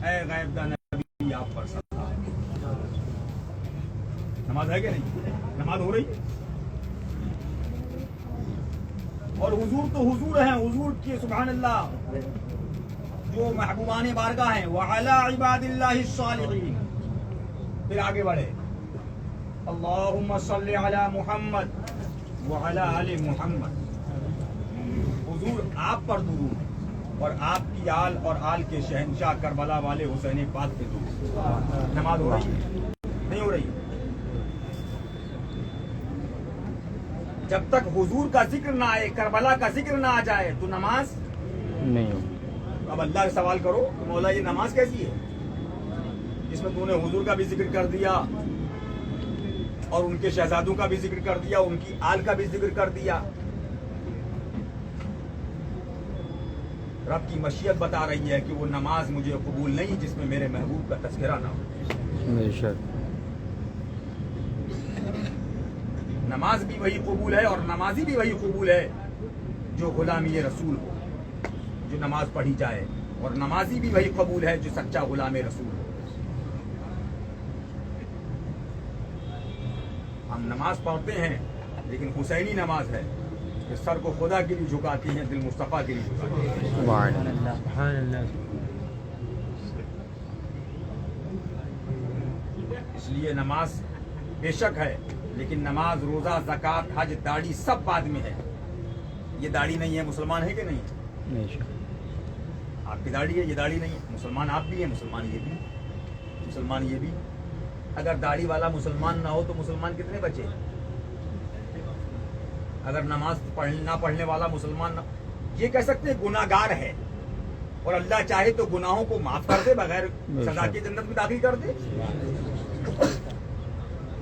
اے غیب دا نبی آپ پر سلام. نماز ہے کہ نہیں؟ نماز ہو رہی ہے. اور حضور تو حضور ہیں، حضور کی سبحان اللہ جو محبوبان بارگاہ ہیں. وعلی عباد اللہ الصالحین. پھر آگے بڑھے اللہم صلی علی محمد وعلی آل محمد. حضور آپ پر درود اور آپ کی آل اور آل کے شہنشاہ کربلا والے حسین پاک پہ درود. نماز ہو رہی ہے نہیں ہو رہی؟ جب تک حضور کا ذکر نہ آئے، کربلا کا ذکر نہ آ جائے تو نماز نہیں ہو. اب اللہ سے سوال کرو کہ مولا یہ نماز کیسی ہے جس میں تو نے حضور کا بھی ذکر کر دیا اور ان کے شہزادوں کا بھی ذکر کر دیا، ان کی آل کا بھی ذکر کر دیا. رب کی مشیت بتا رہی ہے کہ وہ نماز مجھے قبول نہیں جس میں میرے محبوب کا تذکرہ نہ ہو. بے شک. نماز بھی وہی قبول ہے اور نمازی بھی وہی قبول ہے جو غلامی رسول ہو، جو نماز پڑھی جائے. اور نمازی بھی وہی قبول ہے جو سچا غلام رسول ہو. ہم نماز پڑھتے ہیں لیکن حسینی نماز ہے کہ سر کو خدا کے لیے جھکاتی ہیں، دل مصطفیٰ کے لیے جھکاتی ہیں. سبحان اللہ. سبحان اللہ. اس لیے نماز بے شک ہے لیکن نماز، روزہ، زکوٰۃ، حج، داڑھی سب بعد میں ہے. یہ داڑھی نہیں ہے مسلمان ہے کہ نہیں؟ بے شک. آپ کی داڑھی ہے، یہ داڑھی نہیں ہے. مسلمان آپ بھی ہیں، مسلمان یہ بھی، مسلمان یہ بھی. اگر داڑھی والا مسلمان نہ ہو تو مسلمان کتنے بچے؟ اگر نماز نہ پڑھنے والا مسلمان نہ، یہ کہہ سکتے ہیں گناہ گار ہے اور اللہ چاہے تو گناہوں کو معاف کر دے، بغیر سزا کے جنت میں داخل کر دے.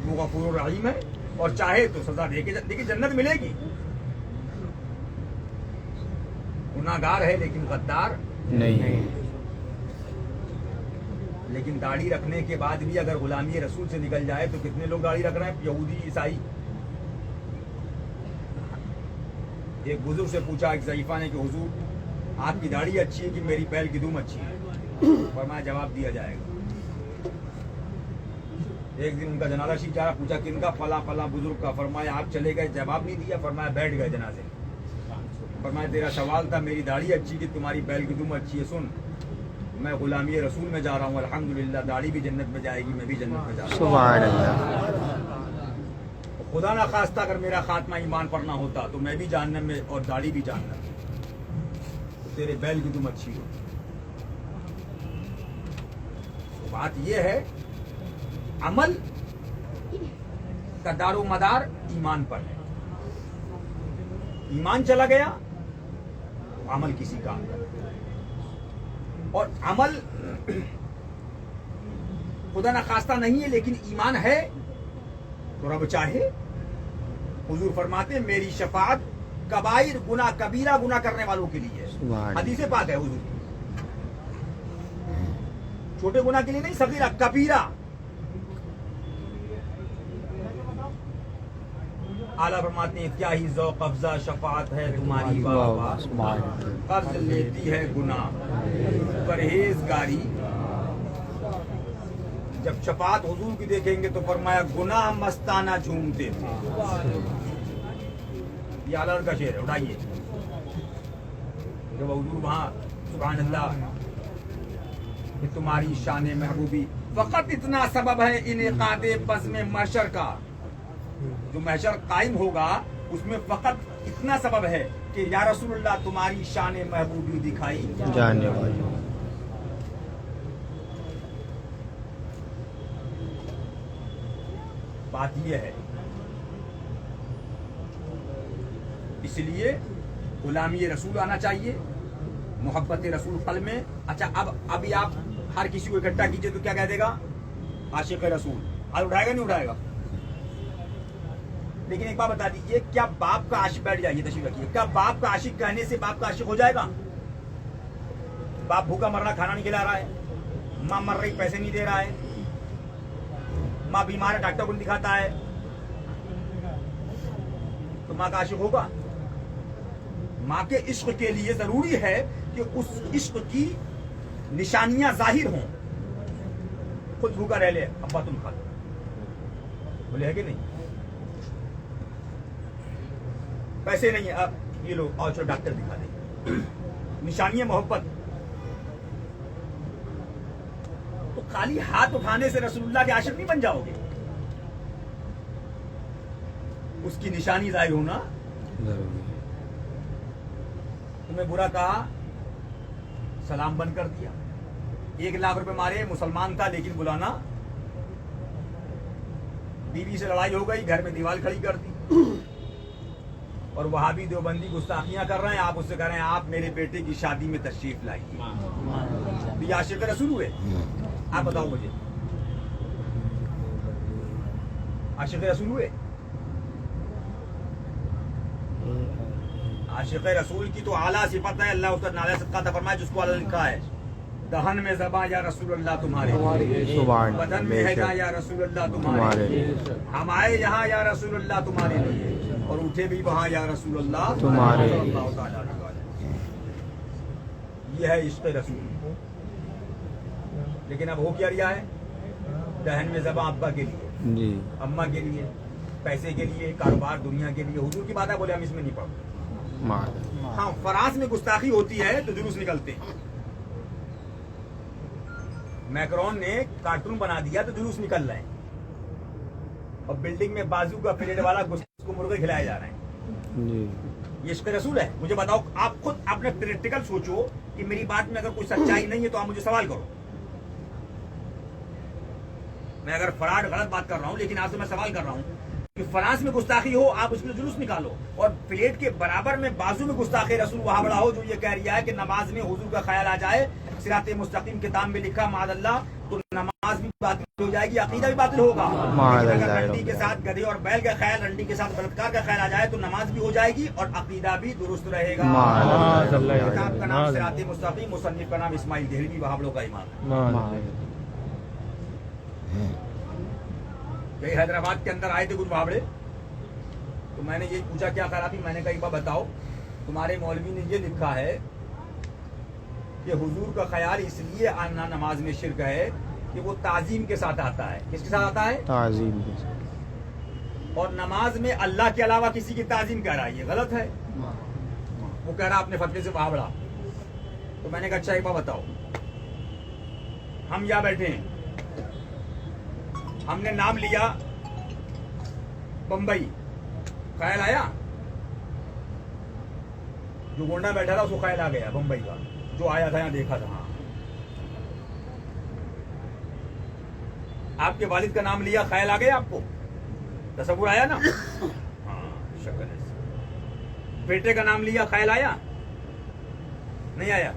وہ غفور الرحیم ہے اور چاہے تو سزا دے کے دیکھیے جنت ملے گی. گناہ گار ہے لیکن غدار نہیں. لیکن داڑھی رکھنے کے بعد بھی اگر غلامی رسول سے نکل جائے تو کتنے لوگ داڑھی رکھ رہے ہیں؟ یہودی، عیسائی. ایک بزرگ سے پوچھا ایک ضعیفہ نے کہ حضور آپ کی داڑھی اچھی ہے کہ میری پہل کی دم اچھی ہے؟ فرمایا جواب دیا جائے گا. ایک دن ان کا جنازہ شریف جا رہا، پوچھا کن کا؟ فلاں فلاں بزرگ کا. فرمایا آپ چلے گئے، جواب نہیں دیا. فرمایا بیٹھ گئے جنازے. فرمایا تیرا سوال تھا میری داڑھی اچھی کہ تمہاری بیل کی دم اچھی ہے؟ سن، میں غلامی رسول میں جا رہا ہوں، الحمدللہ داڑھی بھی جنت میں جائے گی، میں بھی جنت میں جا رہا ہوں. سبحان اللہ. خدا نہ خواستہ اگر میرا خاتمہ ایمان پر نہ ہوتا تو میں بھی جہنم میں اور داڑھی بھی جہنم میں. تیرے بیل کی دم اچھی ہو. تو بات یہ ہے عمل کا دار و مدار ایمان پر ہے. ایمان چلا گیا تو عمل کسی کام کا. اور عمل خدا نہ خواستہ نہیں ہے لیکن ایمان ہے تو رب چاہے. حضور فرماتے ہیں میری شفاعت کبائر گناہ، کبیرہ گناہ کرنے والوں کے لیے ہے. حدیث پاک ہے حضور کی. چھوٹے گناہ کے لیے نہیں، صغیرہ کبیرہ. اعلیٰ فرماتے ہیں کیا ہی ذوق افزا شفاعت ہے تمہاری بابا، قرض لیتی ہے گناہ پرہیزگاری. جب شفاعت حضور کی دیکھیں گے تو فرمایا گناہ مستانہ جھومتے تھے. یہ اعلیٰ کا شعر ہے، اٹھائیے. جب حضور وہاں سبحان اللہ کہ تمہاری شان محبوبی فقط اتنا سبب ہے انعقاد بزم محشر کا. جو محشر قائم ہوگا اس میں فقط اتنا سبب ہے کہ یا رسول اللہ تمہاری شان محبوبی دکھائی جانے والی. بات یہ ہے. اس لیے غلامی رسول آنا چاہیے، محبت رسول قلب میں. اچھا ابھی آپ ہر کسی کو اکٹھا کیجئے تو کیا کہہ دے گا؟ عاشق رسول. ہاتھ اٹھائے گا نہیں اٹھائے گا؟ لیکن ایک بات بتا دیجیے، کیا باپ کا عاشق، بیٹھ جائیے تشریف رکھیے، کیا باپ کا عاشق کہنے سے باپ کا عاشق ہو جائے گا؟ باپ بھوکا مر رہا، کھانا نہیں کھلا رہا ہے، ماں مر رہی، پیسے نہیں دے رہا ہے، ماں بیمار ہے، ڈاکٹر کو نہیں دکھاتا ہے، تو ماں کا عاشق ہوگا؟ ماں کے عشق کے لیے ضروری ہے کہ اس عشق کی نشانیاں ظاہر ہوں. خود بھوکا رہ لے ابا تم کھا لو, بولے ہے کہ نہیں؟ پیسے نہیں اب یہ لو اور چلو ڈاکٹر دکھا دیں. نشانیاں محبت. تو خالی ہاتھ اٹھانے سے رسول اللہ کے عاشق نہیں بن جاؤ گے. اس کی نشانی ظاہر ہونا. ضروری. تمہیں برا کہا, سلام بند کر دیا. 1 لاکھ روپے مارے, مسلمان تھا لیکن بلانا. بیوی سے لڑائی ہو گئی, گھر میں دیوار کھڑی کر دی. اور وہابی دیوبندی گستاخیاں کر رہے ہیں, آپ اس سے کہہ رہے ہیں آپ میرے بیٹے کی شادی میں تشریف لائیے. یہ عاشق رسول ہوئے؟ آپ بتاؤ مجھے, عاشق رسول ہوئے؟ عاشق رسول کی تو اعلیٰ صفت ہے, اللہ اس کا نالہ صدقہ فرمائے جس کو اللہ لکھا ہے, دہن میں زباں یا رسول اللہ تمہارے, بدن میں ہے جہاں یا رسول اللہ تمہارے, ہم آئے یہاں یا رسول اللہ تمہارے لیے, اور اٹھے بھی وہاں یا رسول اللہ تمہارے. اللہ تعالیٰ. یہ ہے عشق رسول. لیکن اب ہو کیا رہا ہے؟ دہن میں زباں ابا کے لیے, جی. اماں کے لیے, پیسے کے لیے, کاروبار دنیا کے لیے. حضور کی بات ہے, بولے ہم اس میں نہیں پڑھتے. ہاں, فرانس میں گستاخی ہوتی ہے تو جلوس نکلتے ہیں. میکرون نے کارٹون بنا دیا تو جلوس نکل رہے ہیں, اور بلڈنگ میں بازو کا پلیٹ والا کو مرغے کھلائے جا رہے ہیں. جی. یہ عشق رسول ہے؟ مجھے بتاؤ, آپ خود اپنے پریکٹیکل سوچو کہ میری بات میں اگر کوئی سچائی نہیں ہے تو آپ مجھے سوال کرو. میں اگر فراڈ غلط بات کر رہا ہوں, لیکن آپ سے میں سوال کر رہا ہوں کہ فرانس میں گستاخی ہو, آپ اس میں جلوس نکالو, اور پلیٹ کے برابر میں بازو میں گستاخ رسول وہاں بڑا ہو جو یہ کہہ رہا ہے کہ نماز میں حضور کا خیال آ جائے, صراط مستقیم کتاب میں لکھا معاذ اللہ, تو نماز بھی باطل ہو جائے گی, عقیدہ بھی باطل ہوگا. لیکن اگر رنڈی کے ساتھ گدھے اور بیل کا خیال, رنڈی کے ساتھ بلتکار کا خیال آ جائے تو نماز بھی ہو جائے گی اور عقیدہ بھی درست رہے گا. کتاب کا نام صراط مستقیم, مصنف کا نام اسماعیل دہلوی, وہابڑوں کا امام ہے. کہ حیدرآباد کے اندر آئے تھے کچھ وہابڑے, تو میں نے یہ پوچھا کیا خرابی, میں نے کہا ایک بار بتاؤ, تمہارے مولوی نے یہ لکھا ہے کہ حضور کا خیال اس لیے آنا نماز میں شرک ہے کہ وہ تعظیم کے ساتھ آتا ہے. کس کے ساتھ آتا ہے؟ تعظیم کے ساتھ. اور نماز میں اللہ کے علاوہ کسی کی تعظیم کہہ رہا ہے, یہ غلط ہے. وہ کہہ رہا اپنے فتوے سے وہابڑا. تو میں نے کہا اچھا ایک بار بتاؤ, ہم یہاں بیٹھے ہیں, ہم نے نام لیا بمبئی, خیال آیا؟ جو گونڈا بیٹھا تھا اس کو خیال آ گیا بمبئی کا, جو آیا تھا یہاں دیکھا تھا. ہاں, آپ کے والد کا نام لیا, خیال آ گیا آپ کو, تصور آیا نا؟ ہاں, شکل ہے. بیٹے کا نام لیا, خیال آیا نہیں آیا؟